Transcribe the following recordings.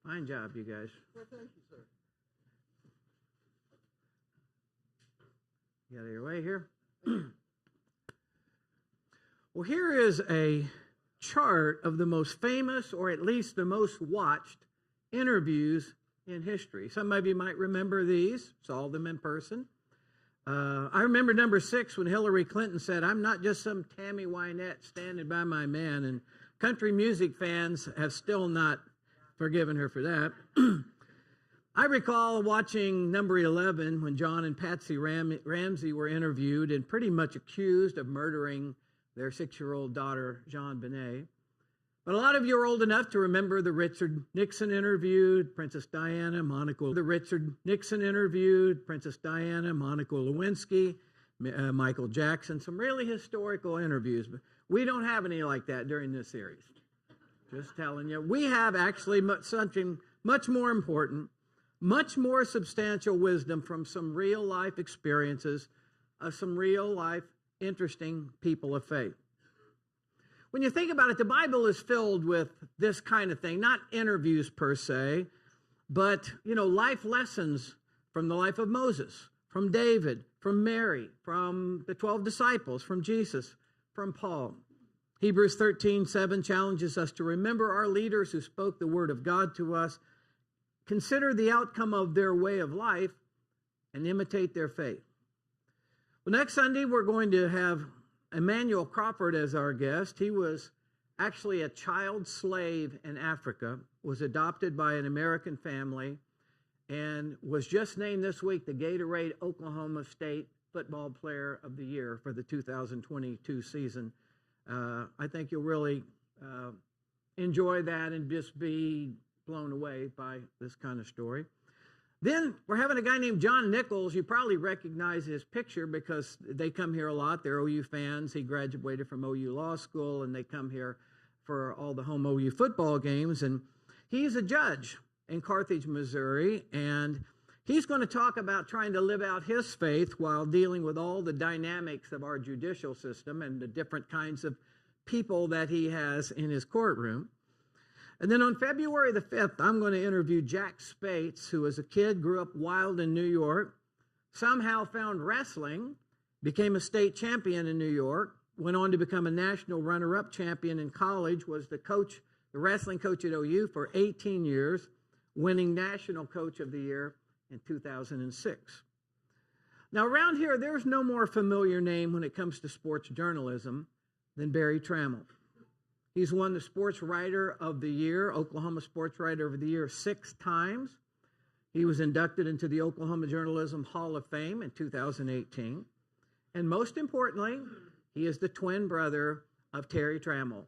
Fine job, you guys. Well, thank you, sir. You got your way here? Well, here is a chart of the most famous, or at least the most watched, interviews in history. Some of you might remember these, saw them in person. I remember number 6 when Hillary Clinton said, "I'm not just some Tammy Wynette standing by my man," and country music fans have still not forgiven her for that. I recall watching number 11 when John and Patsy Ramsey were interviewed and pretty much accused of murdering their 6-year-old daughter, JonBenet. But a lot of you are old enough to remember the Richard Nixon interviewed Princess Diana, Monica Lewinsky, Michael Jackson, some really historical interviews. But we don't have any like that during this series. Just telling you. We have actually something much more important, much more substantial wisdom from some real life experiences of some real life interesting people of faith. When you think about it, the Bible is filled with this kind of thing, not interviews per se, but, life lessons from the life of Moses, from David, from Mary, from the 12 disciples, from Jesus, from Paul. Hebrews 13:7 challenges us to remember our leaders who spoke the word of God to us, consider the outcome of their way of life, and imitate their faith. Well, next Sunday, we're going to have Emmanuel Crawford as our guest. He was actually a child slave in Africa, was adopted by an American family, and was just named this week the Gatorade Oklahoma State Football Player of the Year for the 2022 season. I think you'll really enjoy that and just be blown away by this kind of story. Then we're having a guy named John Nichols. You probably recognize his picture because they come here a lot. They're OU fans. He graduated from OU Law School, and they come here for all the home OU football games. And he's a judge in Carthage, Missouri, and he's going to talk about trying to live out his faith while dealing with all the dynamics of our judicial system and the different kinds of people that he has in his courtroom. And then on February the 5th, I'm going to interview Jack Spates, who as a kid grew up wild in New York, somehow found wrestling, became a state champion in New York, went on to become a national runner-up champion in college, was the wrestling coach at OU for 18 years, winning National Coach of the Year in 2006. Now around here, there's no more familiar name when it comes to sports journalism than Barry Trammel. He's won the Sports Writer of the Year, Oklahoma Sports Writer of the Year 6 times. He was inducted into the Oklahoma Journalism Hall of Fame in 2018. And most importantly, he is the twin brother of Terry Trammel,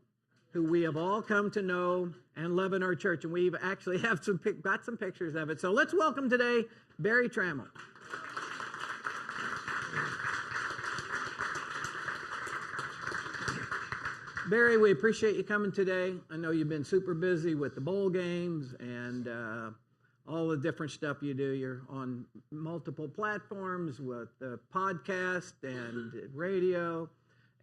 who we have all come to know and love in our church. And we've actually got some pictures of it. So let's welcome today Barry Trammel. Barry, we appreciate you coming today. I know you've been super busy with the bowl games and all the different stuff you do. You're on multiple platforms with podcast and radio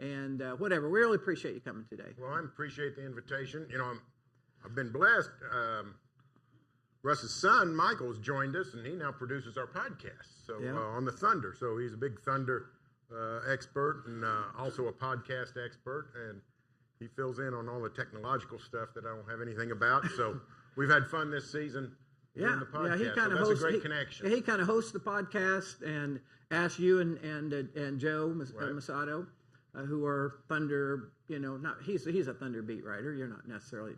and whatever. We really appreciate you coming today. Well, I appreciate the invitation. I've been blessed. Russ's son, Michael's joined us, and he now produces our podcast. So on the Thunder. So he's a big Thunder expert and also a podcast expert, and he fills in on all the technological stuff that I don't have anything about. So we've had fun this season doing the podcast. He kind of hosts, that's a great connection. He kind of hosts the podcast and asks you and Joe Masato, who are Thunder. He's a Thunder beat writer. You're not necessarily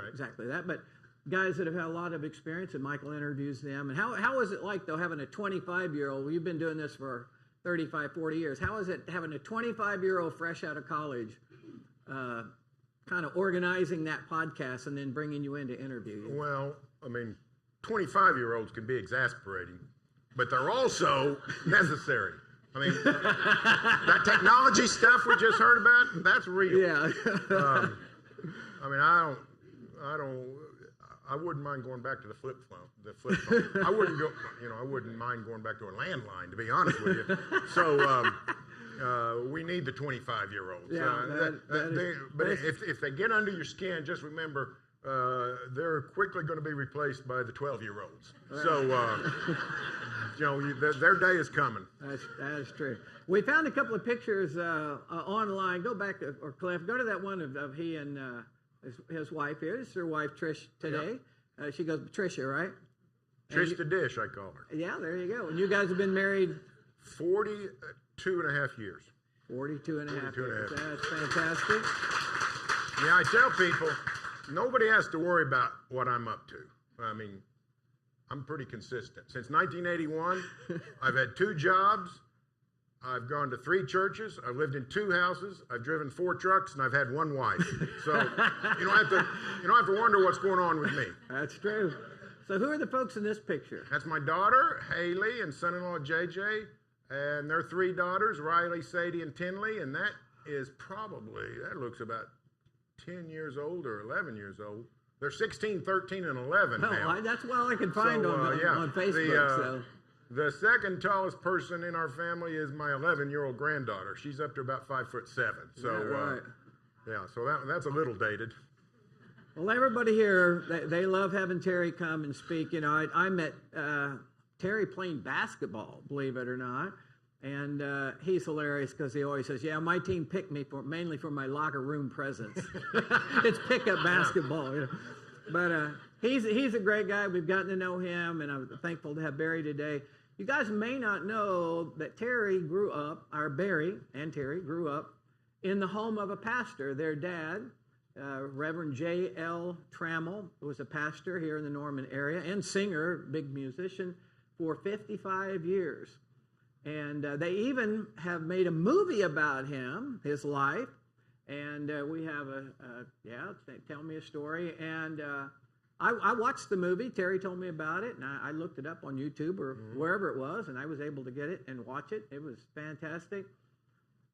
exactly that, but guys that have had a lot of experience, and Michael interviews them. And how is it like, though, having a 25-year-old? You've been doing this for 35, 40 years. How is it having a 25-year-old fresh out of college kind of organizing that podcast and then bringing you in to interview you? Well, 25-year-olds can be exasperating, but they're also necessary. That technology stuff we just heard about, that's real. Yeah. I wouldn't mind going back to the flip phone. I wouldn't mind going back to a landline, to be honest with you. So we need the 25-year-olds. Yeah, but if they get under your skin, just remember they're quickly going to be replaced by the 12-year-olds. So, their day is coming. That is true. We found a couple of pictures online. Go back, or Cliff, go to that one of he and his wife here. This is her wife, Trish, today. Yep. She goes, Patricia, right? Trish the Dish, I call her. Yeah, there you go. And you guys have been married? 42 and a half years. 42 and a half years. That's fantastic. Yeah, I tell people, nobody has to worry about what I'm up to. I mean, I'm pretty consistent. Since 1981, I've had 2 jobs. I've gone to 3 churches. I've lived in 2 houses. I've driven 4 trucks, and I've had 1 wife. So you don't have to wonder what's going on with me. That's true. So who are the folks in this picture? That's my daughter, Haley, and son-in-law, JJ, and their 3 daughters, Riley, Sadie, and Tinley, and that looks about 10 years old or 11 years old. They're 16, 13, and 11 now. That's all I can find on Facebook. The second tallest person in our family is my 11-year-old granddaughter. She's up to about 5'7". So, right. So that's a little dated. Well, everybody here, they love having Terry come and speak. You know, I met Terry playing basketball, believe it or not. And he's hilarious because he always says, yeah, my team picked me mainly for my locker room presence. It's pickup basketball. You know. But he's a great guy. We've gotten to know him, and I'm thankful to have Barry today. You guys may not know that Barry and Terry grew up in the home of a pastor. Their dad, Reverend J.L. Trammel, was a pastor here in the Norman area and singer, big musician, for 55 years. And they even have made a movie about him, his life. And we have tell me a story. And I watched the movie. Terry told me about it, and I looked it up on YouTube or wherever it was, and I was able to get it and watch it. It was fantastic.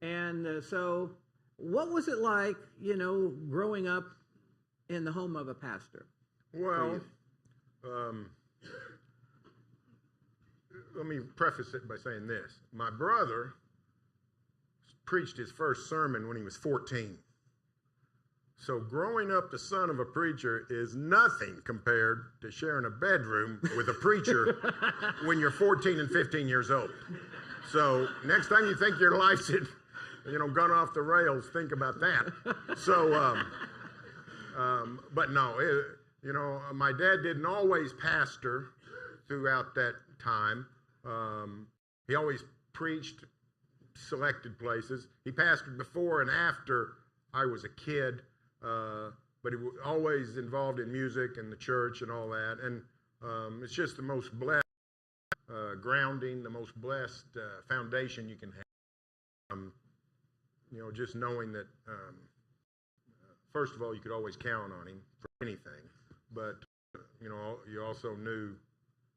And so what was it like, growing up in the home of a pastor? Well, let me preface it by saying this. My brother preached his first sermon when he was 14. So growing up the son of a preacher is nothing compared to sharing a bedroom with a preacher when you're 14 and 15 years old. So next time you think your life's gone off the rails, think about that. So, but no, my dad didn't always pastor throughout that time. He always preached selected places. He pastored before and after I was a kid, but he was always involved in music and the church and all that. And it's just the most blessed grounding, the most blessed foundation you can have. Just knowing that, first of all, you could always count on him for anything. But, you also knew,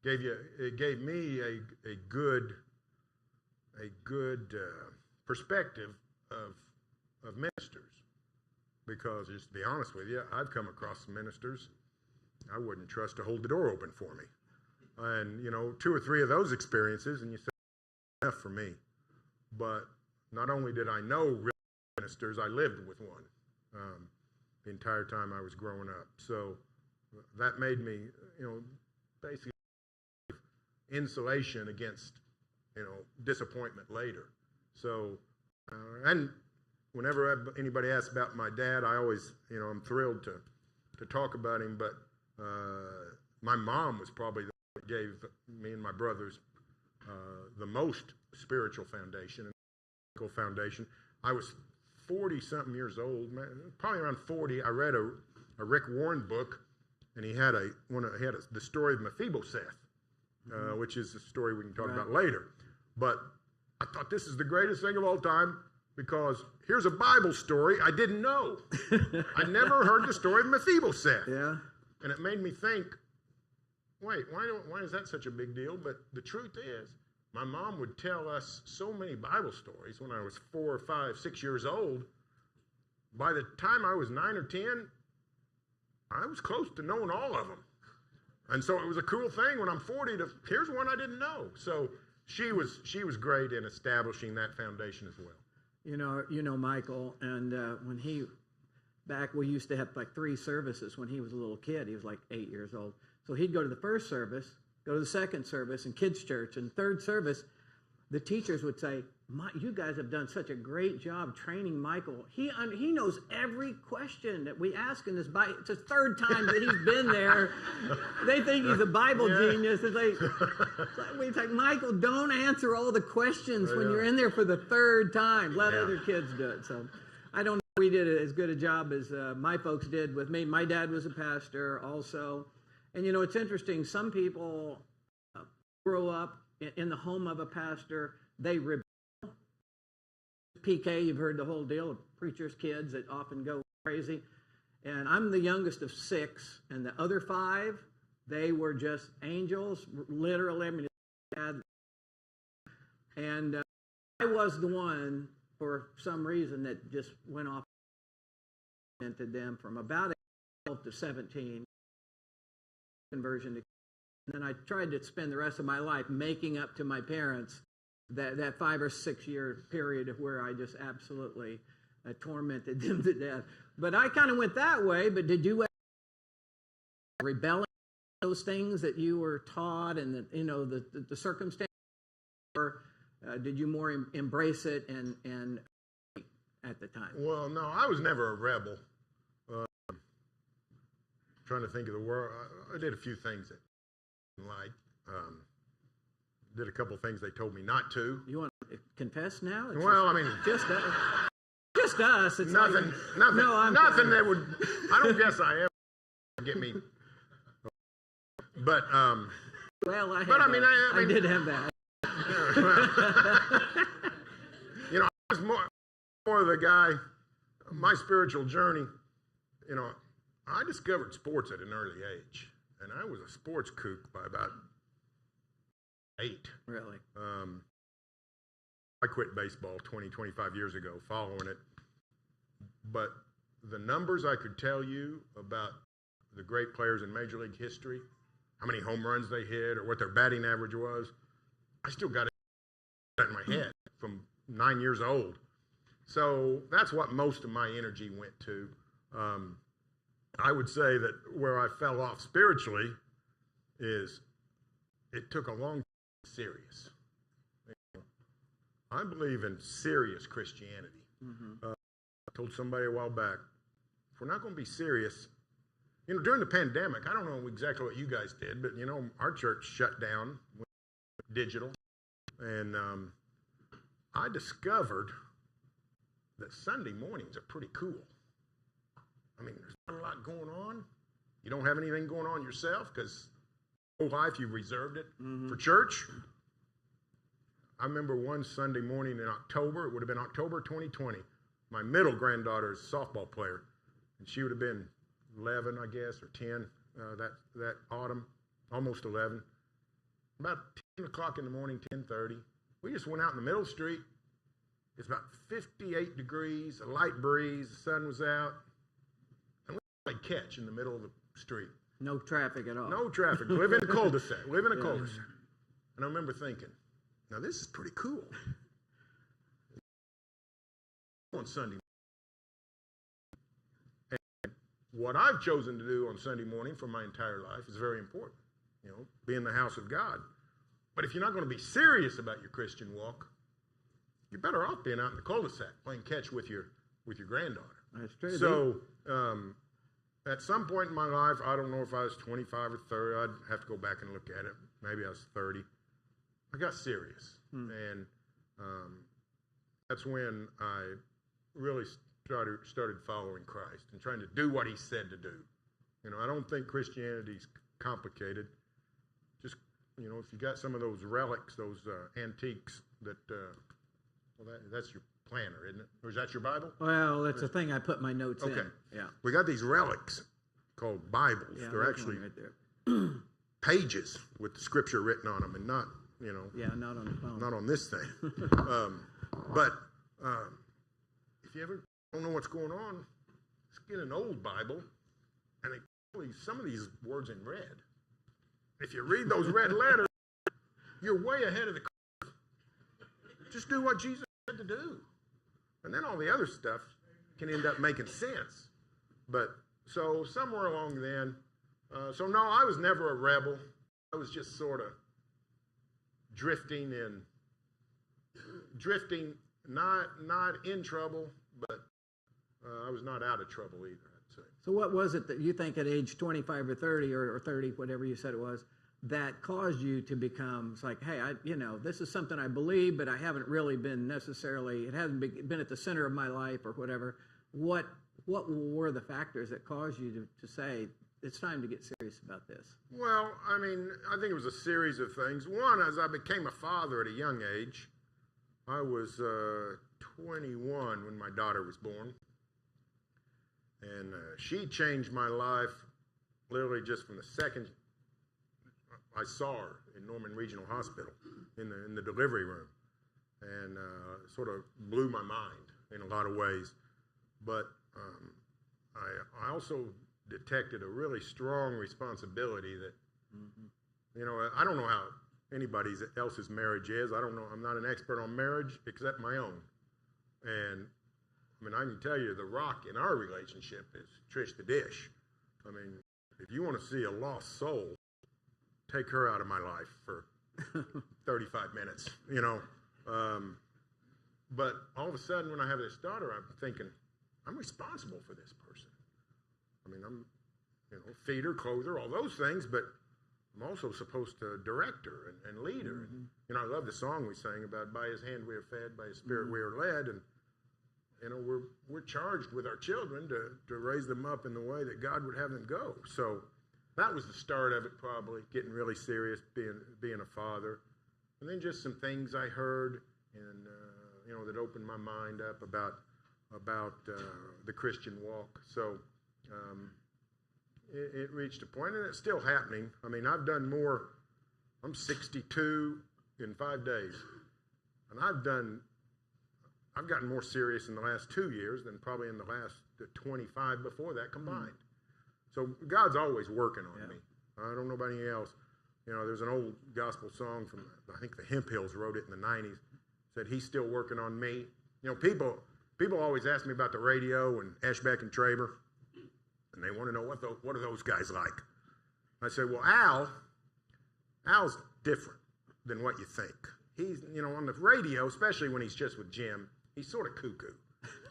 it gave me a good perspective of ministers, because just to be honest with you, I've come across some ministers I wouldn't trust to hold the door open for me, and 2 or 3 of those experiences, and you say enough for me. But not only did I know real ministers, I lived with one the entire time I was growing up. So that made me, basically insulation against disappointment later. So, and whenever anybody asks about my dad, I always, I'm thrilled to talk about him. But my mom was probably the one that gave me and my brothers the most spiritual foundation and foundation. I was 40-something years old, probably around 40. I read a Rick Warren book, and he had the story of Mephibosheth, which is a story we can talk about later. But I thought this is the greatest thing of all time, because here's a Bible story I didn't know. I never heard the story of Mephibosheth. Yeah. And it made me think, wait, why is that such a big deal? But the truth is, my mom would tell us so many Bible stories when I was 4 or 5, 6 years old. By the time I was 9 or 10, I was close to knowing all of them. And so it was a cool thing when I'm 40 here's one I didn't know. So she was great in establishing that foundation as well. Michael, and when he back, we used to have like 3 services when he was a little kid. He was like 8 years old. So he'd go to the first service, go to the second service in kids' church, and third service, the teachers would say, you guys have done such a great job training Michael. He knows every question that we ask in this Bible. It's the third time that he's been there. They think he's a Bible genius. It's like, we think, Michael, don't answer all the questions when you're in there for the third time. Let other kids do it. So I don't know if we did as good a job as my folks did with me. My dad was a pastor also. And, you know, it's interesting. Some people grow up in the home of a pastor. They rebel. PK, you've heard the whole deal of preachers' kids that often go crazy. And I'm the youngest of 6, and the other 5, they were just angels, literally. I mean, and I was the one, for some reason, that just went off and tormented them from about 12 to 17, conversion to. And then I tried to spend the rest of my life making up to my parents that 5 or 6 year period of where I just absolutely tormented them to death. But I kind of went that way. But did you rebel against those things that you were taught and the circumstances, or did you more embrace it and at the time? Well, no, I was never a rebel. Trying to think of the word. I did a few things that I didn't like. Did a couple things they told me not to. You want to confess now? Well, I mean, just us. It's nothing. Like, no, nothing that would. I don't guess I ever get me. But well, I did have that. You know, I was more of the guy. My spiritual journey. You know, I discovered sports at an early age, and I was a sports kook by about 8. Really? I quit baseball 25 years ago following it. But the numbers I could tell you about the great players in Major League history, how many home runs they hit or what their batting average was, I still got it in my head from 9 years old. So that's what most of my energy went to. I would say that where I fell off spiritually is it took a long time. Serious. I believe in serious Christianity. I told somebody a while back, if we're not going to be serious, during the pandemic, I don't know exactly what you guys did, but our church shut down, went digital, and I discovered that Sunday mornings are pretty cool. I mean, there's not a lot going on. You don't have anything going on yourself because whole life you've reserved it for church. I remember one Sunday morning in October, it would have been October 2020, my middle granddaughter is a softball player, and she would have been 11, I guess, or 10 that autumn, almost 11. About 10 o'clock in the morning, 10:30, we just went out in the middle of the street. It's about 58 degrees, a light breeze, the sun was out, and we played catch in the middle of the street. No traffic at all. No traffic. Live in a cul-de-sac. And I remember thinking, now this is pretty cool. On Sunday. And what I've chosen to do on Sunday morning for my entire life is very important. Be in the house of God. But if you're not going to be serious about your Christian walk, you're better off being out in the cul-de-sac playing catch with your granddaughter. That's true. So, at some point in my life, I don't know if I was 25 or 30. I'd have to go back and look at it. Maybe I was 30. I got serious. And that's when I really started following Christ and trying to do what he said to do. I don't think Christianity's complicated. Just, if you got some of those relics, those antiques that's your planner, isn't it? Or is that your Bible? Well, that's the thing I put my notes in. Yeah. We got these relics called Bibles. Yeah, they're actually right there. pages with the scripture written on them and not, Yeah, not on the phone. not on this thing. But if you ever don't know what's going on, just get an old Bible and they tell you some of these words in red. If you read those red letters, you're way ahead of the curve. Just do what Jesus said to do. And then all the other stuff can end up making sense. But so somewhere along then, so no, I was never a rebel. I was just sort of drifting, not in trouble, but I was not out of trouble either, I'd say. So what was it that you think at age 25 or 30 or 30, whatever you said it was, that caused you to become, it's like, hey, this is something I believe, but I haven't really been necessarily, it hasn't been at the center of my life or whatever. What were the factors that caused you to say, it's time to get serious about this? Well, I mean, I think it was a series of things. One, as I became a father at a young age, I was 21 when my daughter was born. And she changed my life literally just from the second I saw her in Norman Regional Hospital in the delivery room. And sort of blew my mind in a lot of ways. But I also detected a really strong responsibility that, I don't know how anybody else's marriage is. I don't know. I'm not an expert on marriage except my own. And I mean, I can tell you the rock in our relationship is Trish the Dish. I mean, if you want to see a lost soul, take her out of my life for 35 minutes, But all of a sudden when I have this daughter, I'm thinking, I'm responsible for this person. I mean, I'm, feed her, clothe her, all those things, but I'm also supposed to direct her and lead her. Mm-hmm. And, I love the song we sang about, by his hand we are fed, by his spirit we are led. And, we're charged with our children to raise them up in the way that God would have them go. So that was the start of it, probably, getting really serious, being a father. And then just some things I heard and, that opened my mind up about the Christian walk. So it reached a point, and it's still happening. I mean, I've done more. I'm 62 in 5 days, and I've gotten more serious in the last 2 years than probably in the last 25 before that combined. So God's always working on me. I don't know about anything else. There's an old gospel song from, I think the Hemp Hills wrote it in the 90s, said, he's still working on me. People always ask me about the radio and Ashbeck and Traber, and they want to know what are those guys like. I say, well, Al's different than what you think. He's, on the radio, especially when he's just with Jim, he's sort of cuckoo.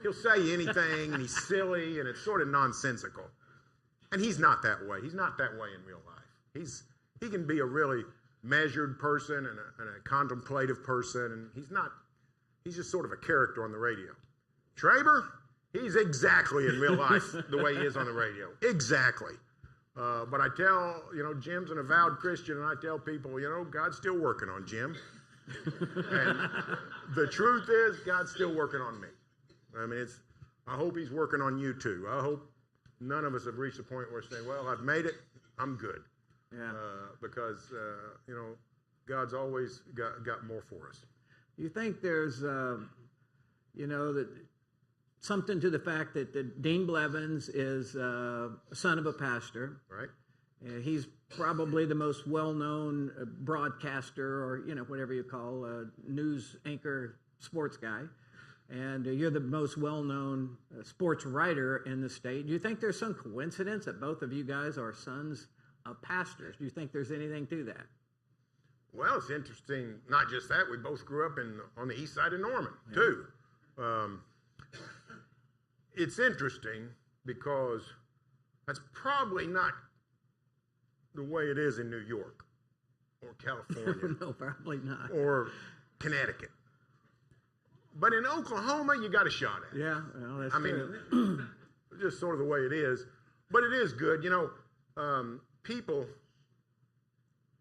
He'll say anything, and he's silly, and it's sort of nonsensical. And he's not that way. He's not that way in real life. He can be a really measured person and a contemplative person, and he's just sort of a character on the radio. Traber, he's exactly in real life the way he is on the radio. Exactly. But I tell, Jim's an avowed Christian, and I tell people, God's still working on Jim. And the truth is, God's still working on me. I mean, I hope he's working on you too. I hope none of us have reached the point where we're saying, well, I've made it, I'm good. Yeah. Because, God's always got more for us. You think there's, that something to the fact that Dean Blevins is a son of a pastor. Right. He's probably the most well-known broadcaster or, whatever you call news anchor sports guy. And you're the most well-known sports writer in the state. Do you think there's some coincidence that both of you guys are sons of pastors? Do you think there's anything to that? Well, it's interesting. Not just that. We both grew up on the east side of Norman, too. It's interesting because that's probably not the way it is in New York or California. No, probably not. Or Connecticut. But in Oklahoma, you got a shot at it. Yeah, well, that's true. I mean, just sort of the way it is. But it is good.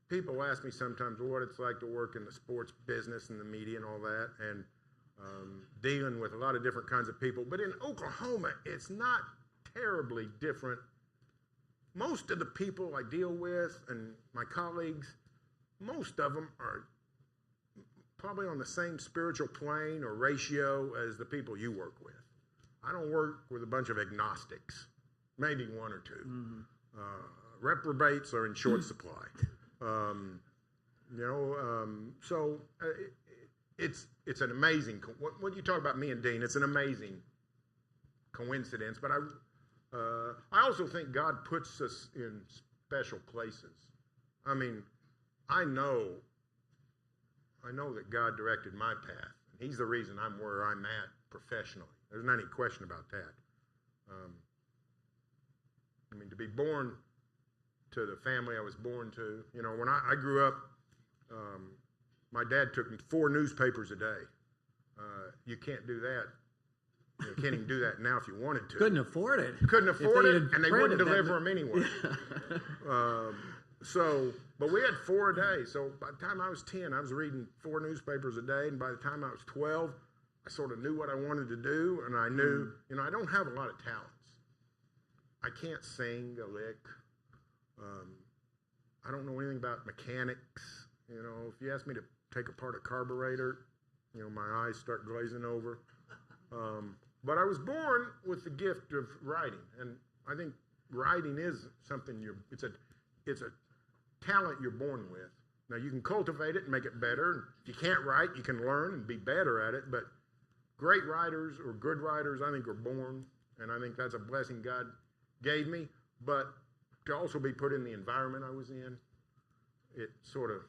People ask me sometimes what it's like to work in the sports business and the media and all that, and dealing with a lot of different kinds of people. But in Oklahoma, it's not terribly different. Most of the people I deal with and my colleagues, most of them are probably on the same spiritual plane or ratio as the people you work with. I don't work with a bunch of agnostics, maybe one or two. Mm-hmm. Reprobates are in short supply. So it's an amazing, when you talk about me and Dean, it's an amazing coincidence, but I also think God puts us in special places. I mean, I know that God directed my path. He's the reason I'm where I'm at professionally. There's not any question about that. I mean, to be born to the family I was born to, you know, when I grew up, my dad took me 4 newspapers a day. You can't do that. You can't even do that now if you wanted to. Couldn't afford it. Couldn't afford it, and they wouldn't deliver them anyway. But we had 4 a day. So by the time I was 10, I was reading 4 newspapers a day, and by the time I was 12, I sort of knew what I wanted to do, and I knew, you know, I don't have a lot of talents. I can't sing a lick. I don't know anything about mechanics. You know, if you ask me to take apart a carburetor, you know, my eyes start glazing over. But I was born with the gift of writing, and I think writing is something it's a talent you're born with. Now you can cultivate it and make it better. If you can't write, you can learn and be better at it. But great writers or good writers, I think, are born, and I think that's a blessing God gave me. But to also be put in the environment I was in, it sort of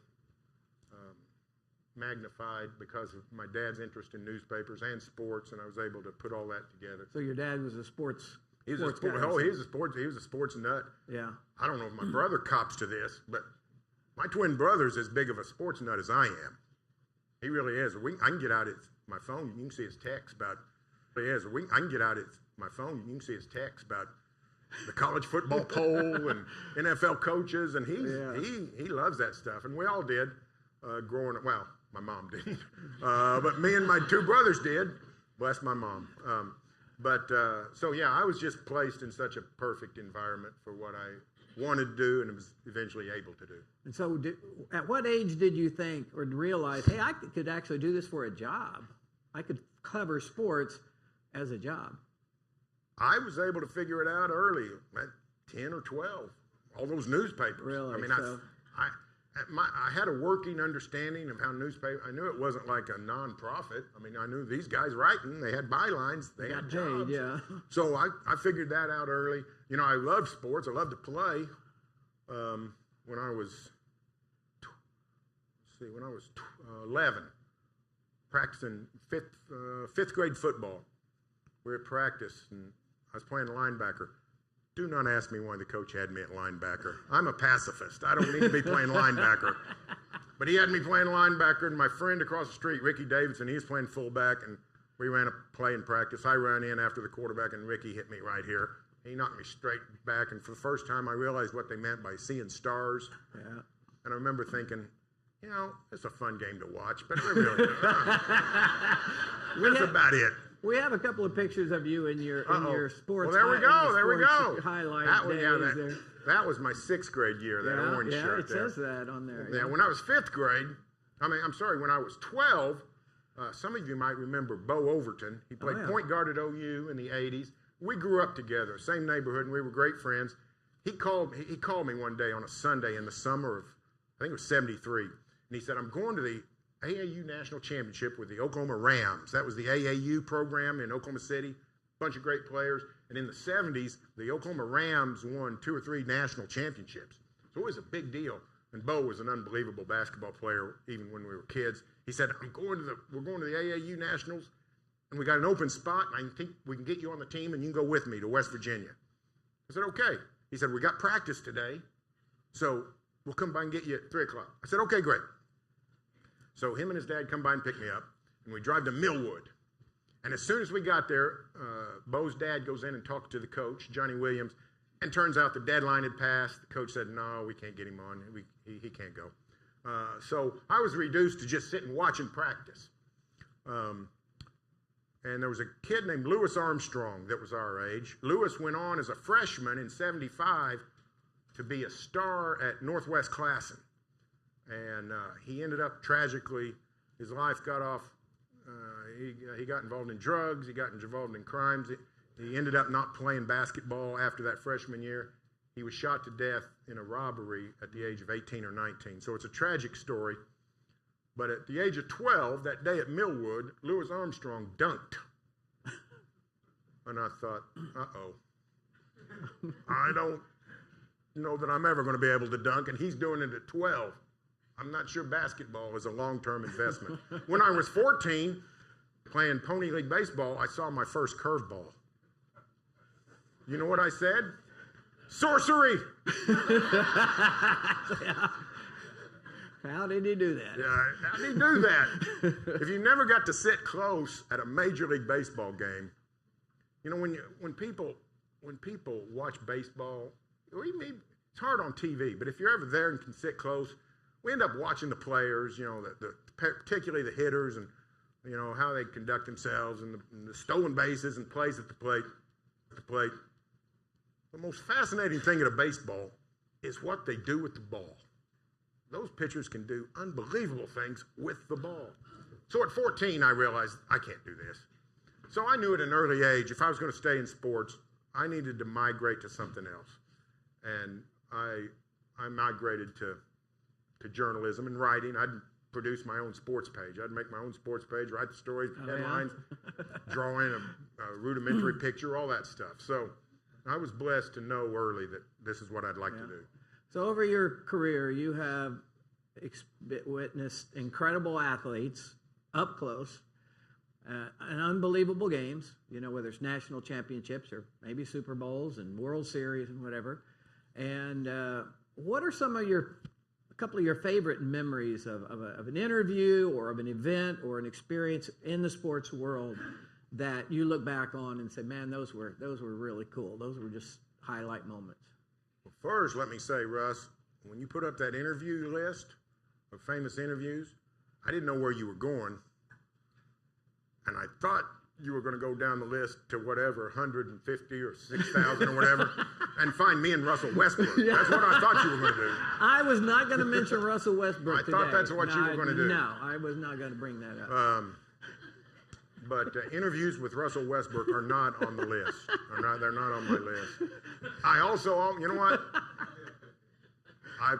magnified because of my dad's interest in newspapers and sports, and I was able to put all that together. So your dad was a sports He was sports a guy. he was a sports nut. Yeah. I don't know if my brother cops to this, but my twin brother's as big of a sports nut as I am. He really is. I can get out my phone. You can see his text about. He is. I can get out my phone. You can see his text about the college football poll and NFL coaches, and he loves that stuff, and we all did growing up. Well, my mom didn't, but me and my 2 brothers did. Bless my mom. So yeah, I was just placed in such a perfect environment for what I wanted to do, and was eventually able to do. And so, at what age did you think or realize, hey, I could actually do this for a job? I could cover sports as a job. I was able to figure it out early, at 10 or 12. All those newspapers. Really? I mean, I had a working understanding of how newspaper. I knew it wasn't like a nonprofit. I mean, I knew these guys writing. They had bylines. They had jobs. Yeah. So I figured that out early. You know, I love sports. I love to play. When I was 11, practicing fifth grade football. We were at practice, and I was playing linebacker. Do not ask me why the coach had me at linebacker. I'm a pacifist. I don't need to be playing linebacker. But he had me playing linebacker, and my friend across the street, Ricky Davidson, he was playing fullback, and we ran a play in practice. I ran in after the quarterback, and Ricky hit me right here. He knocked me straight back, and for the first time, I realized what they meant by seeing stars. Yeah. And I remember thinking, you know, it's a fun game to watch, but I really that's about it. We have a couple of pictures of you in your sports. Well, there we go. There we go. Highlight that was my 6th grade year. That orange shirt. It says that on there. Yeah. When I was 5th grade, when I was 12. Some of you might remember Bo Overton. He played point guard at OU in the '80s. We grew up together, same neighborhood, and we were great friends. He called me one day on a Sunday in the summer of, I think it was '73, and he said, "I'm going to the AAU National Championship with the Oklahoma Rams." That was the AAU program in Oklahoma City. Bunch of great players. And in the 70s, the Oklahoma Rams won 2 or 3 national championships. So it was a big deal. And Bo was an unbelievable basketball player even when we were kids. He said, we're going to the AAU Nationals, and we got an open spot, and I think we can get you on the team, and you can go with me to West Virginia. I said, okay. He said, we got practice today, so we'll come by and get you at 3 o'clock. I said, okay, great. So him and his dad come by and pick me up, and we drive to Millwood. And as soon as we got there, Bo's dad goes in and talks to the coach, Johnny Williams, and turns out the deadline had passed. The coach said, no, we can't get him on. He can't go. So I was reduced to just sitting watching practice. And there was a kid named Louis Armstrong that was our age. Louis went on as a freshman in '75 to be a star at Northwest Classen. And he ended up tragically, his life got off, he got involved in drugs, he got involved in crimes. He ended up not playing basketball after that freshman year. He was shot to death in a robbery at the age of 18 or 19. So it's a tragic story. But at the age of 12, that day at Millwood, Louis Armstrong dunked. And I thought, uh-oh. I don't know that I'm ever going to be able to dunk, and he's doing it at 12. I'm not sure basketball is a long-term investment. When I was 14, playing Pony League baseball, I saw my first curveball. You know what I said? Sorcery! How did he do that? Yeah, how did he do that? If you never got to sit close at a Major League Baseball game, you know, when people watch baseball, or even, it's hard on TV, but if you're ever there and can sit close, we end up watching the players, you know, particularly the hitters, and you know how they conduct themselves, and the stolen bases and plays at the plate. The most fascinating thing at a baseball is what they do with the ball. Those pitchers can do unbelievable things with the ball. So at 14, I realized I can't do this. So I knew at an early age, if I was going to stay in sports, I needed to migrate to something else. And I migrated to journalism and writing. I'd produce my own sports page. I'd make my own sports page, write the stories, headlines, draw in a rudimentary picture, all that stuff. So I was blessed to know early that this is what I'd like to do. So over your career, you have witnessed incredible athletes up close and unbelievable games, you know, whether it's national championships or maybe Super Bowls and World Series and whatever. And what are a couple of your favorite memories of an interview or of an event or an experience in the sports world that you look back on and say, man, those were really cool. Those were just highlight moments. Well, first, let me say, Russ, when you put up that interview list of famous interviews, I didn't know where you were going, and I thought you were going to go down the list to whatever, 150 or 6,000 or whatever, and find me and Russell Westbrook. That's what I thought you were going to do. I was not going to mention Russell Westbrook today. I thought that's what you were going to do. No, I was not going to bring that up. But interviews with Russell Westbrook are not on the list. They're not on my list. I also, you know what? I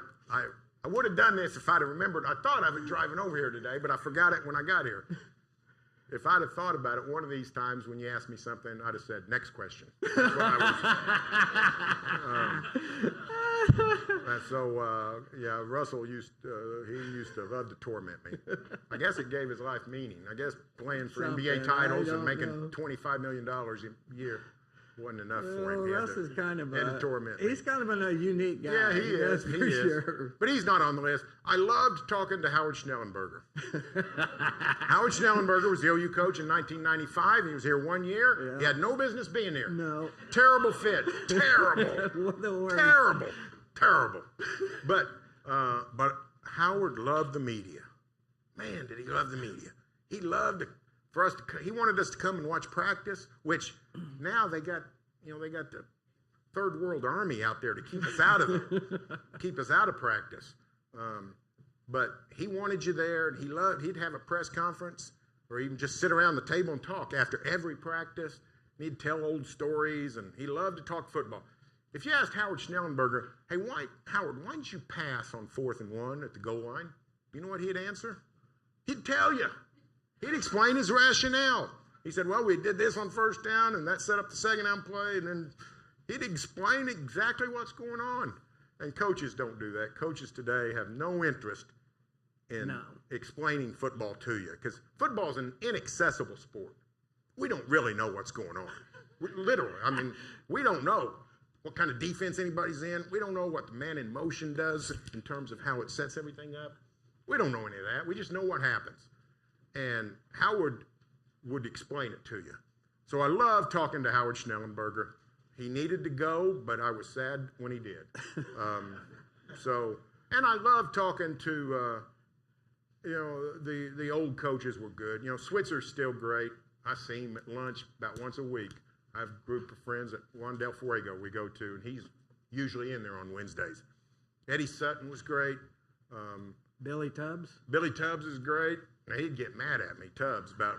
would have done this if I'd have remembered. I thought of it driving over here today, but I forgot it when I got here. If I'd have thought about it one of these times when you asked me something, I'd have said, next question. That's what I was. Russell used to love to torment me. I guess it gave his life meaning. I guess playing for NBA titles and making $25 million a year wasn't enough for him. Russ is kind of torment me. He's kind of a unique guy. Yeah, he is. He is. Sure. But he's not on the list. I loved talking to Howard Schnellenberger. Howard Schnellenberger was the OU coach in 1995. He was here 1 year. Yeah. He had no business being here. No. Terrible fit. Terrible. But Howard loved the media. Man, did he love the media. He loved he wanted us to come and watch practice, which now they got the Third World Army out there to keep us out of it, keep us out of practice. But he wanted you there, and he'd have a press conference or even just sit around the table and talk after every practice. And he'd tell old stories, and he loved to talk football. If you asked Howard Schnellenberger, hey, Howard, why didn't you pass on 4th and 1 at the goal line? You know what he'd answer? He'd tell you. He'd explain his rationale. He said, well, we did this on first down, and that set up the second down play, and then he'd explain exactly what's going on. And coaches don't do that. Coaches today have no interest in explaining football to you, because football is an inaccessible sport. We don't really know what's going on. Literally. I mean, we don't know what kind of defense anybody's in. We don't know what the man in motion does in terms of how it sets everything up. We don't know any of that. We just know what happens. And Howard would explain it to you. So I love talking to Howard Schnellenberger. He needed to go, but I was sad when he did. And I love talking to, the old coaches were good. You know, Switzer's still great. I see him at lunch about once a week. I have a group of friends at Juan Del Fuego we go to, and he's usually in there on Wednesdays. Eddie Sutton was great. Billy Tubbs? Billy Tubbs is great. Now, he'd get mad at me, Tubbs, about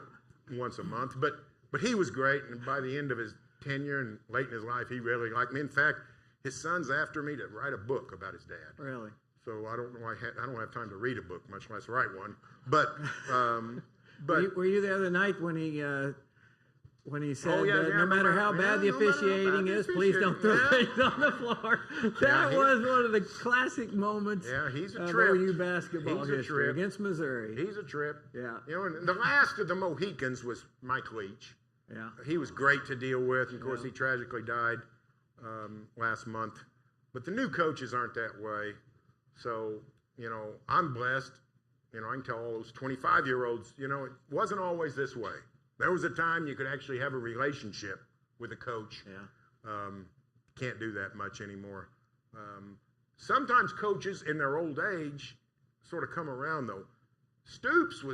once a month. But he was great, and by the end of his tenure and late in his life, he really liked me. In fact, his son's after me to write a book about his dad. Really? So I don't know. I don't have time to read a book, much less write one. But were you there the night when he when he said, yeah, no matter how bad the officiating is, please don't throw things on the floor. That was one of the classic moments he's a of trip. OU basketball He's a history trip. against Missouri. He's a trip. Yeah. And the last of the Mohicans was Mike Leach. Yeah. He was great to deal with. And of course, he tragically died last month. But the new coaches aren't that way. So, I'm blessed. I can tell all those 25-year-olds, it wasn't always this way. There was a time you could actually have a relationship with a coach. Yeah. Can't do that much anymore. Sometimes coaches in their old age sort of come around, though. Stoops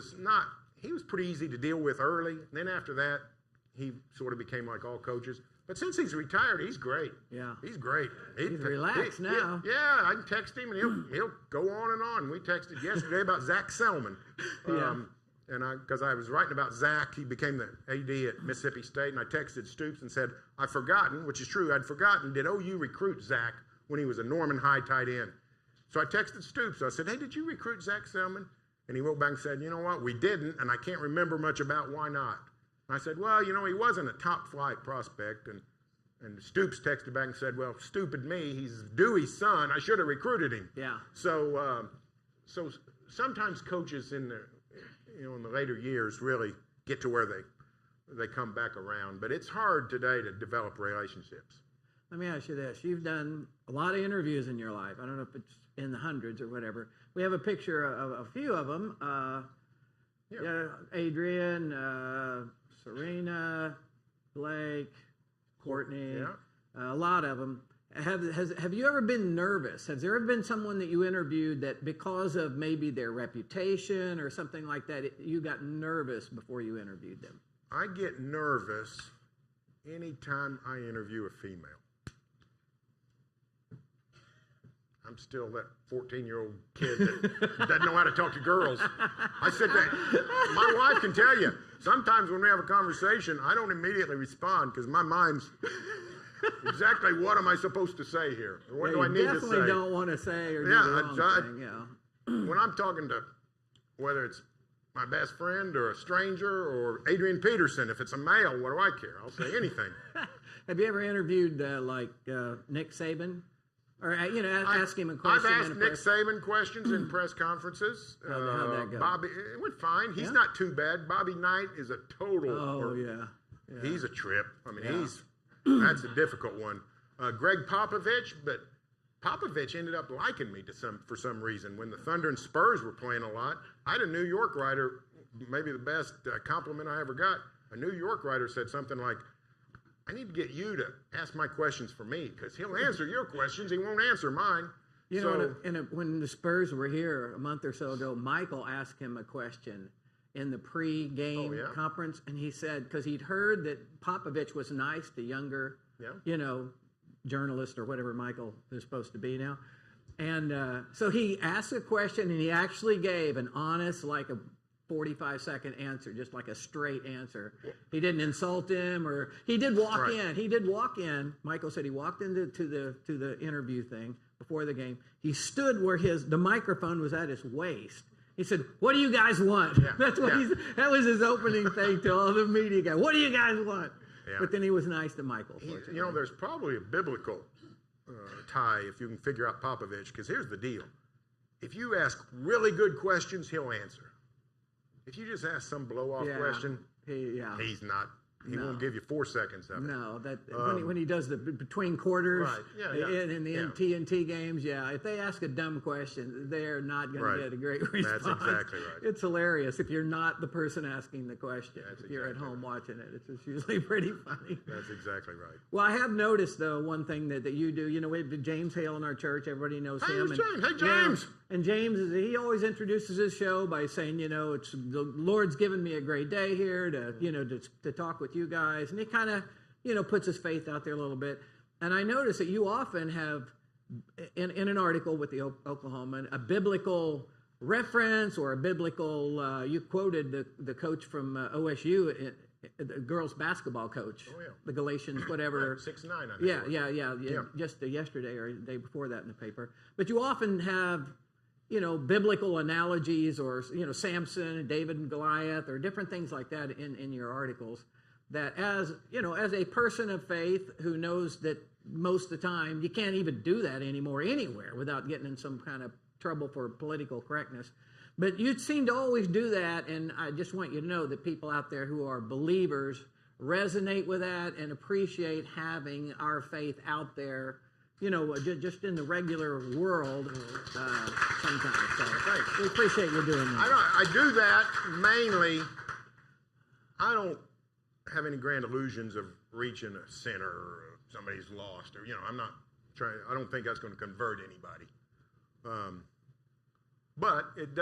he was pretty easy to deal with early. And then after that, he sort of became like all coaches. But since he's retired, he's great. Yeah. He's great. He's relaxed now. I can text him, and he'll go on and on. We texted yesterday about Zach Selman. Because I was writing about Zach, he became the AD at Mississippi State, and I texted Stoops and said, I've forgotten, which is true, I'd forgotten, did OU recruit Zach when he was a Norman High tight end? So I texted Stoops. I said, hey, did you recruit Zach Selman? And he wrote back and said, you know what, we didn't, and I can't remember much about why not. And I said, well, he wasn't a top-flight prospect, and Stoops texted back and said, well, stupid me, he's Dewey's son, I should have recruited him. Yeah. So sometimes coaches in the later years really get to where they come back around. But it's hard today to develop relationships. Let me ask you this. You've done a lot of interviews in your life. I don't know if it's in the hundreds or whatever. We have a picture of a few of them. Adrian, Serena, Blake, Courtney, a lot of them. Have you ever been nervous? Has there ever been someone that you interviewed that because of maybe their reputation or something like that, you got nervous before you interviewed them? I get nervous anytime I interview a female. I'm still that 14-year-old kid that doesn't know how to talk to girls. I said that. My wife can tell you, sometimes when we have a conversation, I don't immediately respond because my mind's exactly what am I supposed to say here? Or what do I need to say? You definitely don't want to say or do the wrong thing. When I'm talking to, whether it's my best friend or a stranger or Adrian Peterson, if it's a male, what do I care? I'll say anything. Have you ever interviewed Nick Saban? Or, ask him a question. I've asked Nick Saban questions in press conferences. How'd that go? Bobby, it went fine. He's not too bad. Bobby Knight is a total. Oh, yeah. He's a trip. I mean, that's a difficult one. Greg Popovich, but Popovich ended up liking me for some reason. When the Thunder and Spurs were playing a lot, I had a New York writer, maybe the best compliment I ever got. A New York writer said something like, I need to get you to ask my questions for me because he'll answer your questions. He won't answer mine. When the Spurs were here a month or so ago, Michael asked him a question in the pre-game conference, and he said, because he'd heard that Popovich was nice to younger, journalist or whatever Michael is supposed to be now. And so he asked a question, and he actually gave an honest, like a 45-second answer, just like a straight answer. He didn't insult him, or he did walk in. He did walk in. Michael said he walked into the interview thing before the game. He stood where the microphone was at his waist. He said, "What do you guys want?" Yeah. That was his opening thing to all the media guys. What do you guys want? Yeah. But then he was nice to Michael. There's probably a biblical tie if you can figure out Popovich, because here's the deal. If you ask really good questions, he'll answer. If you just ask some blow-off question, he's not. He won't give you 4 seconds of it. No, when he does the between quarters in the TNT games, if they ask a dumb question, they're not going to get a great response. That's exactly right. It's hilarious if you're not the person asking the question. If you're at home watching it, it's usually pretty funny. That's exactly right. Well, I have noticed, though, one thing that you do. We have James Hale in our church. Everybody knows him. Hey, James. And James, he always introduces his show by saying, it's the Lord's given me a great day here to talk with you guys. And he kind of, puts his faith out there a little bit. And I notice that you often have, in an article with the Oklahoman, a biblical reference or a biblical, you quoted the coach from OSU, the girls basketball coach, the Galatians, whatever. 6'9", Yeah. Just yesterday or the day before that in the paper. But you often have, biblical analogies or, Samson and David and Goliath or different things like that in your articles that as a person of faith who knows that most of the time you can't even do that anymore anywhere without getting in some kind of trouble for political correctness. But you seem to always do that, and I just want you to know that people out there who are believers resonate with that and appreciate having our faith out there, just in the regular world sometimes. So we appreciate you doing that. I do that mainly. I don't have any grand illusions of reaching a sinner or somebody's lost, or I'm not trying. I don't think that's going to convert anybody. But it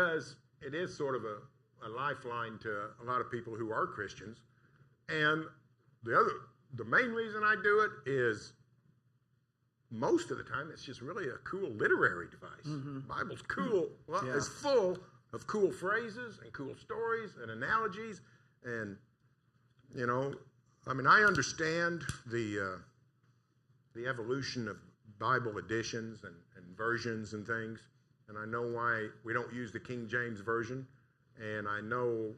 is sort of a lifeline to a lot of people who are Christians. And the main reason I do it is most of the time it's just really a cool literary device. Mm-hmm. The Bible's cool. Well, it's full of cool phrases and cool stories and analogies. And, I understand the evolution of Bible editions and versions and things. And I know why we don't use the King James Version. And I know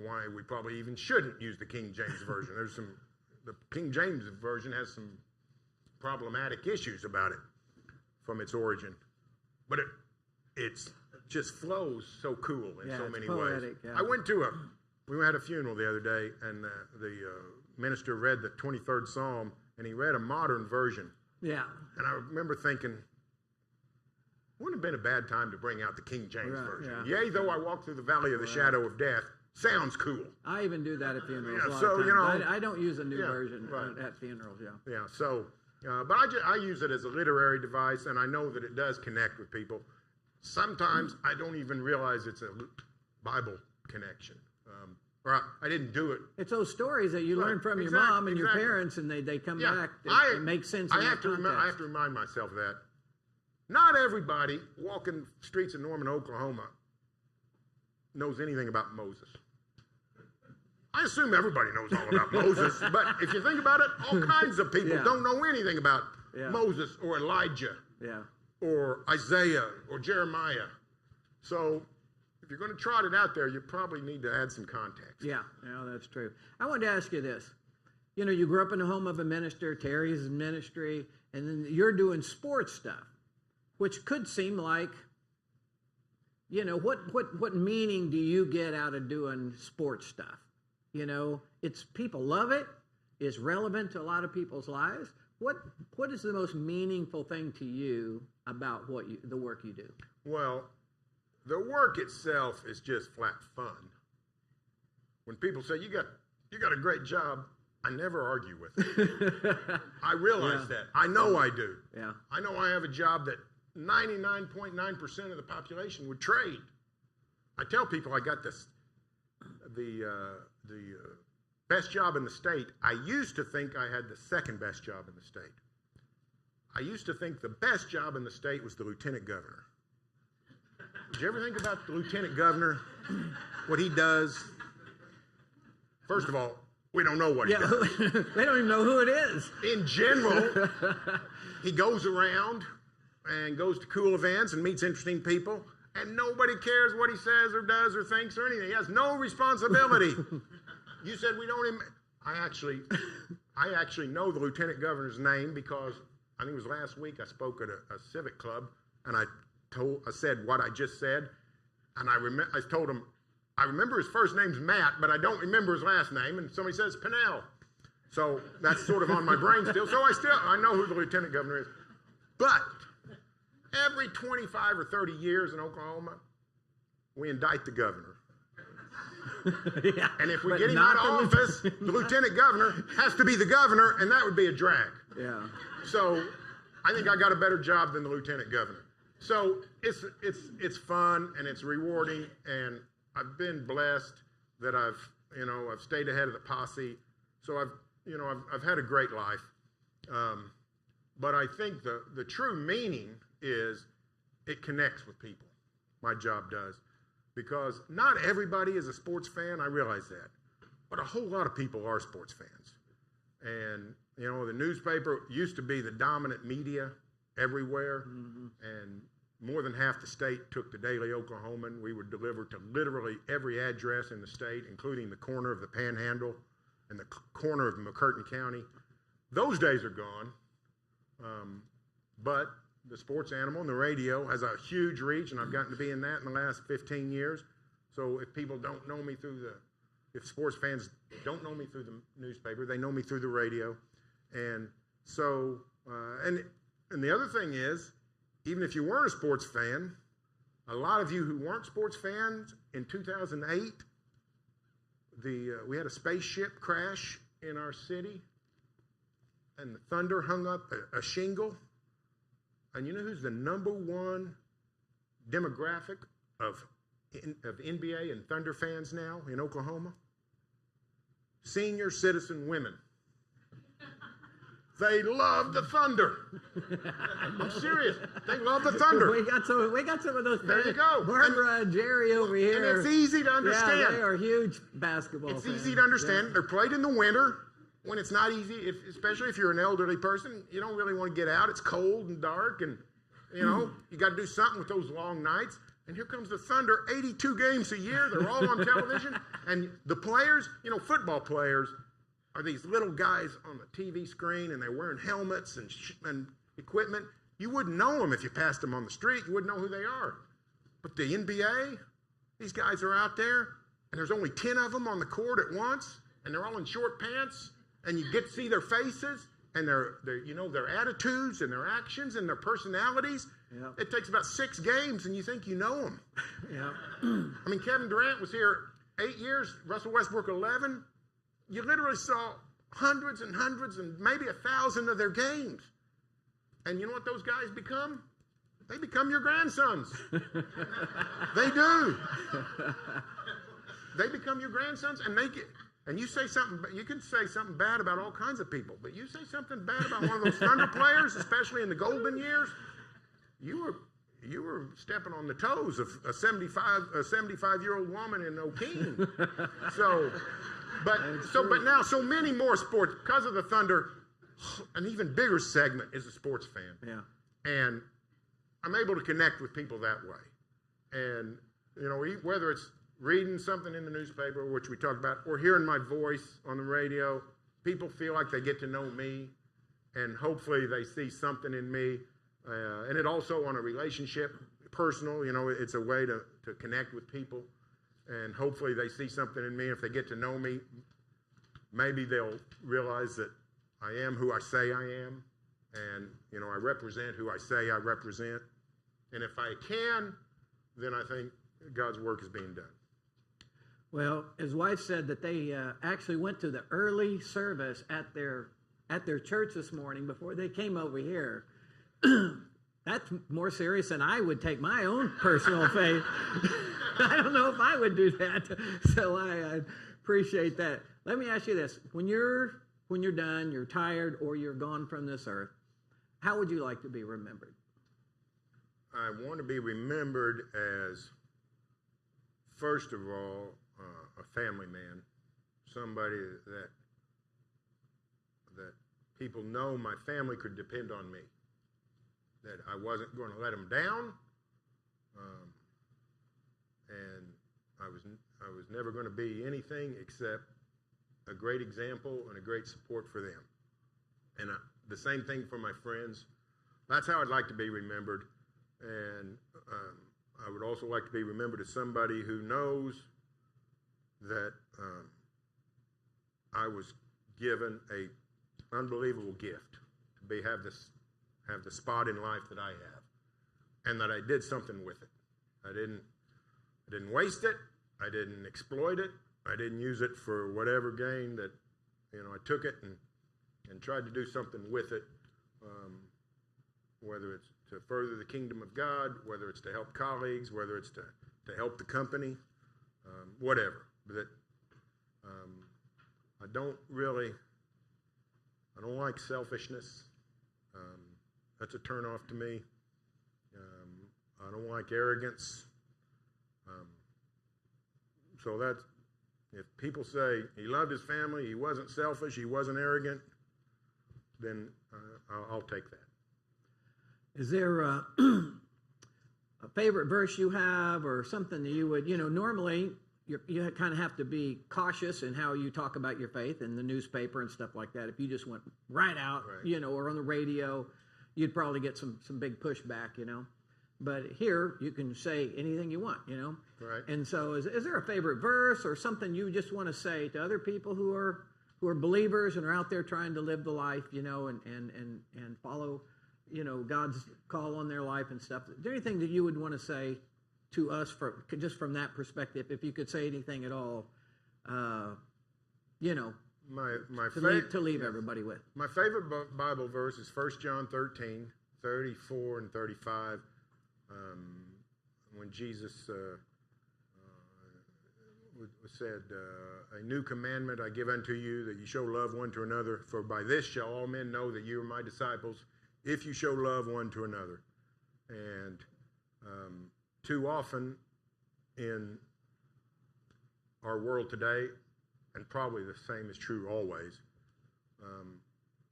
why we probably even shouldn't use the King James Version. The King James Version has some problematic issues about it from its origin. But it just flows so cool in so many ways. Yeah. We had a funeral the other day, and the minister read the 23rd Psalm, and he read a modern version. Yeah. And I remember thinking, wouldn't have been a bad time to bring out the King James Version. Yeah. Yea, though I walk through the valley of the shadow of death, sounds cool. I even do that at funerals. Yeah, so I don't use a new version at funerals. Yeah. Yeah. So, but I use it as a literary device, and I know that it does connect with people. Sometimes I don't even realize it's a Bible connection, or I didn't do it. It's those stories that you learn from your mom and your parents, and they come back. It makes sense. I have to remind myself that not everybody walking streets of Norman, Oklahoma, knows anything about Moses. I assume everybody knows all about Moses, but if you think about it, all kinds of people don't know anything about Moses or Elijah or Isaiah or Jeremiah. So if you're going to trot it out there, you probably need to add some context. Yeah, that's true. I wanted to ask you this. You grew up in the home of a minister, Terry's in ministry, and then you're doing sports stuff, which could seem like, what meaning do you get out of doing sports stuff? It's people love it. It's relevant to a lot of people's lives. What is the most meaningful thing to you about the work you do? Well, the work itself is just flat fun. When people say you got a great job, I never argue with it. I realize that. I know I do. Yeah. I know I have a job that 99.9% of the population would trade. I tell people I got the best job in the state. I used to think I had the second best job in the state. I used to think the best job in the state was the lieutenant governor. Did you ever think about the lieutenant governor, what he does? First of all, we don't know what he does. They don't even know who it is. In general, he goes around and goes to cool events and meets interesting people, and nobody cares what he says or does or thinks or anything. He has no responsibility. You said we don't even... I actually know the lieutenant governor's name because I think it was last week I spoke at a civic club, and I said what I just said, and I told him, I remember his first name's Matt, but I don't remember his last name, and somebody says Pinnell. So that's sort of on my brain still. So I know who the lieutenant governor is. But every 25 or 30 years in Oklahoma, we indict the governor. And if we get him out of office, the lieutenant governor has to be the governor, and that would be a drag. Yeah. So I think I got a better job than the lieutenant governor. So it's fun and it's rewarding, and I've been blessed that I've stayed ahead of the posse. So I've had a great life. But I think the true meaning is it connects with people. My job does. Because not everybody is a sports fan, I realize that. But a whole lot of people are sports fans. And, the newspaper used to be the dominant media everywhere. Mm-hmm. And more than half the state took the Daily Oklahoman. We would deliver to literally every address in the state, including the corner of the Panhandle. in the corner of McCurtain County. Those days are gone. But the sports animal and the radio has a huge reach, and I've gotten to be in that in the last 15 years. So if people don't know me if sports fans don't know me through the newspaper, they know me through the radio. And so, and the other thing is, even if you weren't a sports fan, a lot of you who weren't sports fans in 2008, we had a spaceship crash in our city, and the Thunder hung up a shingle. And you know who's the number one demographic of NBA and Thunder fans now in Oklahoma? Senior citizen women. They love the Thunder. I'm serious. They love the Thunder. We got some of those. There you go. Barbara and Jerry over here. And it's easy to understand. Yeah, they are huge basketball fans. It's easy to understand. Yeah. They're played in the winter when it's not easy, especially if you're an elderly person. You don't really want to get out. It's cold and dark, and you got to do something with those long nights. And here comes the Thunder, 82 games a year. They're all on television. And the players, football players, are these little guys on the TV screen, and they're wearing helmets and equipment. You wouldn't know them if you passed them on the street. You wouldn't know who they are. But the NBA, these guys are out there, and there's only 10 of them on the court at once, and they're all in short pants, and you get to see their faces and their attitudes and their actions and their personalities. Yep. It takes about 6 games, and you think you know them. Yep. I mean, Kevin Durant was here 8 years, Russell Westbrook 11. You literally saw hundreds and hundreds and maybe 1,000 of their games. And you know what those guys become? They become your grandsons. They do. They become your grandsons, and you say something. You can say something bad about all kinds of people, but you say something bad about one of those Thunder players, especially in the golden years, you were stepping on the toes of a 75-year-old woman in O'Keene. But now so many more sports because of the Thunder. An even bigger segment is a sports fan. Yeah. And I'm able to connect with people that way. And whether it's reading something in the newspaper, which we talked about, or hearing my voice on the radio, people feel like they get to know me, and hopefully they see something in me. And it also on a relationship, personal. It's a way to connect with people. And hopefully they see something in me. If they get to know me, maybe they'll realize that I am who I say I am. And, I represent who I say I represent. And if I can, then I think God's work is being done. Well, his wife said that they actually went to the early service at their church this morning before they came over here. That's more serious than I would take my own personal faith. I don't know if I would do that, so I appreciate that. Let me ask you this: when you're done, you're tired, or you're gone from this earth, how would you like to be remembered? I want to be remembered as, first of all, a family man, somebody that people know my family could depend on me, that I wasn't going to let them down. And I was never going to be anything except a great example and a great support for them. And the same thing for my friends. That's how I'd like to be remembered. And I would also like to be remembered as somebody who knows that I was given an unbelievable gift to have the spot in life that I have, and that I did something with it. I didn't waste it. I didn't exploit it. I didn't use it for whatever gain. That I took it and tried to do something with it, whether it's to further the kingdom of God, whether it's to help colleagues, whether it's to help the company, whatever. But I don't like selfishness. That's a turnoff to me. I don't like arrogance. So that's, if people say he loved his family, he wasn't selfish, he wasn't arrogant, then I'll take that. Is there a favorite verse you have, or something that you would, normally, you kind of have to be cautious in how you talk about your faith in the newspaper and stuff like that. If you just went right out, or on the radio, you'd probably get some big pushback, But here, you can say anything you want, Right. And so is there a favorite verse or something you just want to say to other people who are believers and are out there trying to live the life, and follow, God's call on their life and stuff? Is there anything that you would want to say to us just from that perspective, if you could say anything at all, My to leave everybody with? My favorite Bible verse is 1 John 13, 34 and 35. When Jesus said, a new commandment I give unto you, that you show love one to another, for by this shall all men know that you are my disciples, if you show love one to another. And too often in our world today, and probably the same is true always,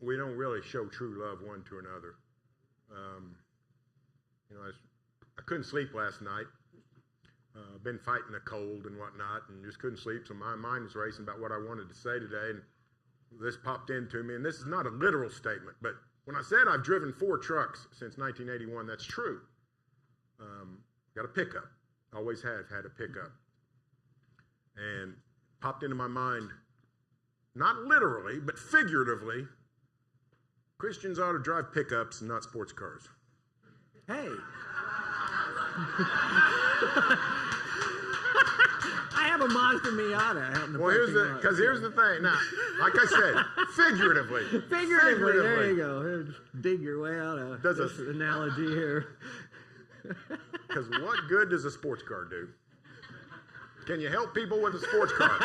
we don't really show true love one to another. I couldn't sleep last night. Been fighting the cold and whatnot, and just couldn't sleep, so my mind was racing about what I wanted to say today, and this popped into me, and this is not a literal statement, but when I said I've driven 4 trucks since 1981, that's true. Got a pickup. Always have had a pickup. And popped into my mind, not literally, but figuratively, Christians ought to drive pickups and not sports cars. Hey. I have a Mazda Miata. Well, here's the thing. Now, like I said, figuratively. Figuratively. There you go. Dig your way out of this analogy here. Because what good does a sports car do? Can you help people with a sports car?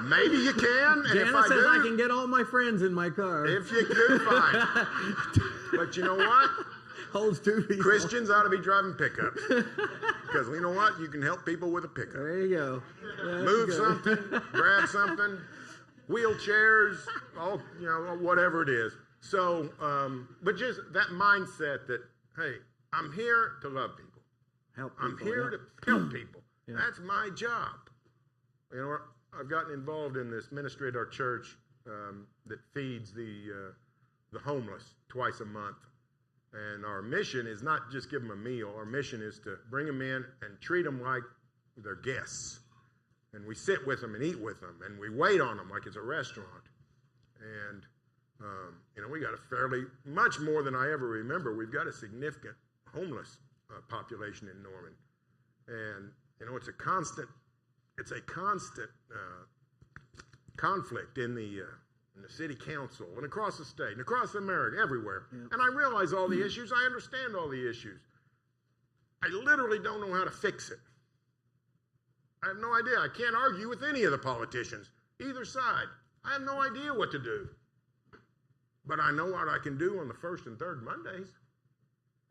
Maybe you can. And Jana says I can get all my friends in my car. If you do, fine. But you know what? Holds 2 people. Christians ought to be driving pickups. Because you know what? You can help people with a pickup. There you go. Move something, grab something, wheelchairs, whatever it is. So, but just that mindset that, hey, I'm here to love people. Help people. I'm here to help people. Yeah. That's my job. I've gotten involved in this ministry at our church that feeds the homeless twice a month. And our mission is not just give them a meal. Our mission is to bring them in and treat them like they're guests. And we sit with them and eat with them. And we wait on them like it's a restaurant. And, we got much more than I ever remember. We've got a significant homeless population in Norman. And, it's a constant conflict in the city council and across the state and across America, everywhere. Yeah. And I realize all the issues. I understand all the issues. I literally don't know how to fix it. I have no idea. I can't argue with any of the politicians, either side. I have no idea what to do. But I know what I can do on the first and third Mondays.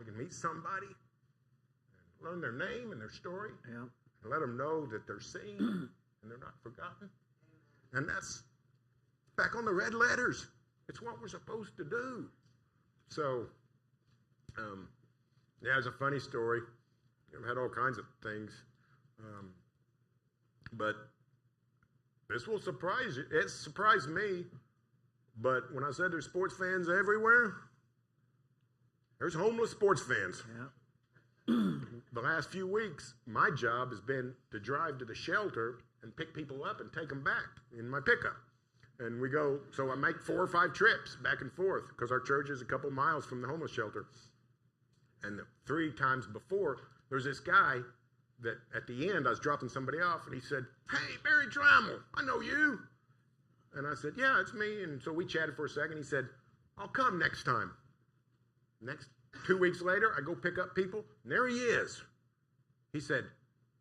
I can meet somebody and learn their name and their story, and let them know that they're seen and they're not forgotten. And that's back on the red letters. It's what we're supposed to do. So, it's a funny story. I've had all kinds of things. But this will surprise you. It surprised me. But when I said there's sports fans everywhere, there's homeless sports fans. Yeah. The last few weeks, my job has been to drive to the shelter and pick people up and take them back in my pickup. And we go, so I make 4 or 5 trips back and forth because our church is a couple miles from the homeless shelter. And 3 times before, there's this guy that at the end, I was dropping somebody off, and he said, "Hey, Barry Trammel, I know you." And I said, "Yeah, it's me." And so we chatted for a second. He said, "I'll come next time." Next 2 weeks later, I go pick up people, and there he is. He said,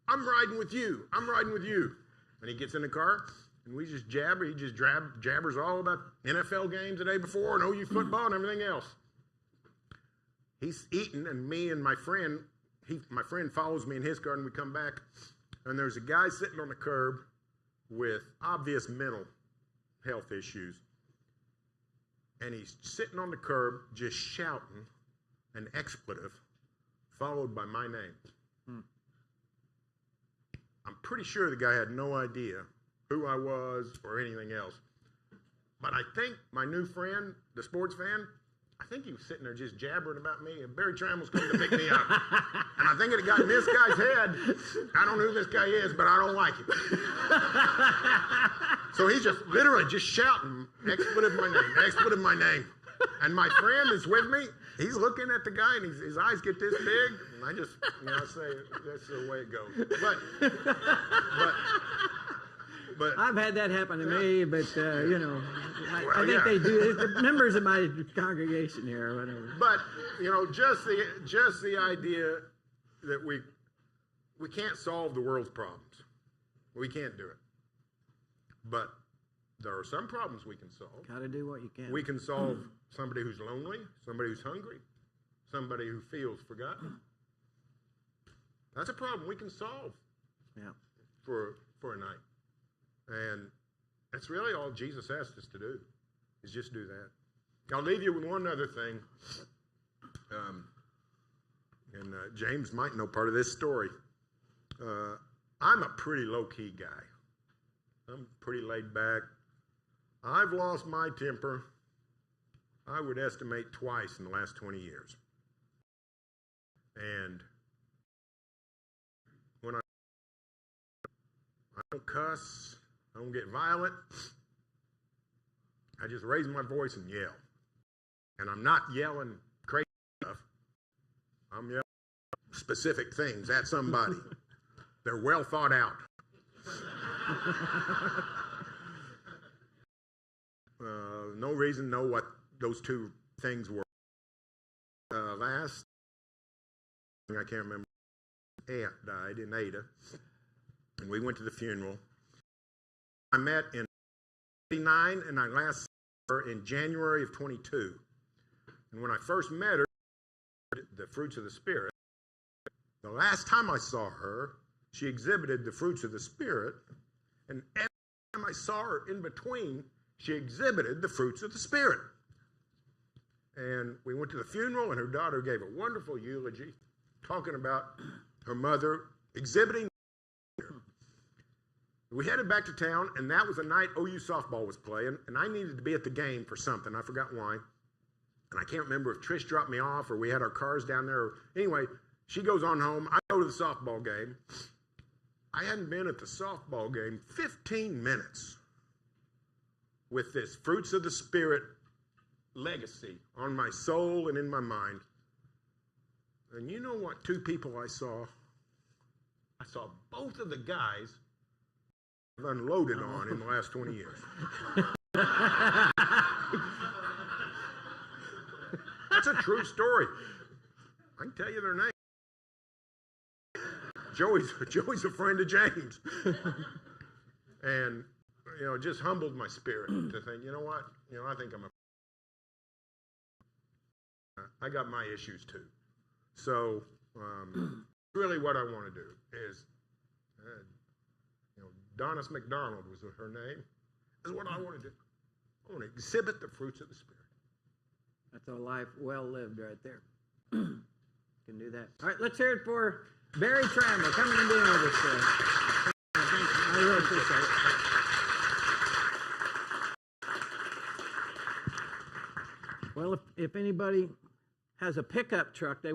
"I'm riding with you. I'm riding with you." And he gets in the car, and we just jabber. He just jabbers all about NFL games the day before and OU football and everything else. He's eating, and me and my friend follows me in his car, and we come back, and there's a guy sitting on the curb with obvious mental health issues. And he's sitting on the curb just shouting an expletive followed by my name. I'm pretty sure the guy had no idea who I was or anything else. But I think my new friend, the sports fan, I think he was sitting there just jabbering about me, and Barry Trammel's coming to pick me up. And I think it got in this guy's head. I don't know who this guy is, but I don't like him. So he's just literally just shouting, expletive my name. And my friend is with me. He's looking at the guy, and his eyes get this big. And I just, say, that's the way it goes. But I've had that happen to me, but I think yeah. they do. The members of my congregation here, or whatever. But just the idea that we can't solve the world's problems. We can't do it. But there are some problems we can solve. Got to do what you can. We can solve somebody who's lonely, somebody who's hungry, somebody who feels forgotten. That's a problem we can solve. Yeah. For a night. And that's really all Jesus asked us to do, is just do that. I'll leave you with one other thing. And James might know part of this story. I'm a pretty low-key guy. I'm pretty laid back. I've lost my temper, I would estimate, twice in the last 20 years. And when I don't cuss, I don't get violent, I just raise my voice and yell. And I'm not yelling crazy stuff. I'm yelling specific things at somebody. They're well thought out. No reason to know what those two things were. Last, I can't remember, aunt died in Ada, and we went to the funeral. I met in 1989, and I last saw her in January of 22. And when I first met her, the fruits of the Spirit, the last time I saw her, she exhibited the fruits of the Spirit, and every time I saw her in between, she exhibited the fruits of the Spirit. And we went to the funeral, and her daughter gave a wonderful eulogy, talking about her mother exhibiting. We headed back to town, and that was a night OU softball was playing, and I needed to be at the game for something. I forgot why. And I can't remember if Trish dropped me off or we had our cars down there. Anyway, she goes on home. I go to the softball game. I hadn't been at the softball game 15 minutes with this fruits of the Spirit legacy on my soul and in my mind. And you know what two people I saw? I saw both of the guys I've unloaded on in the last 20 years. That's a true story. I can tell you their name. Joey's a friend of James. And, it just humbled my spirit to think, you know what? I think I got my issues too. So, really what I want to do is, Donis McDonald was her name, is what I want to do. I want to exhibit the fruits of the Spirit. That's a life well lived right there. Can do that. All right, let's hear it for Barry Trammel coming and being with us today. I really appreciate it. Well, if anybody has a pickup truck they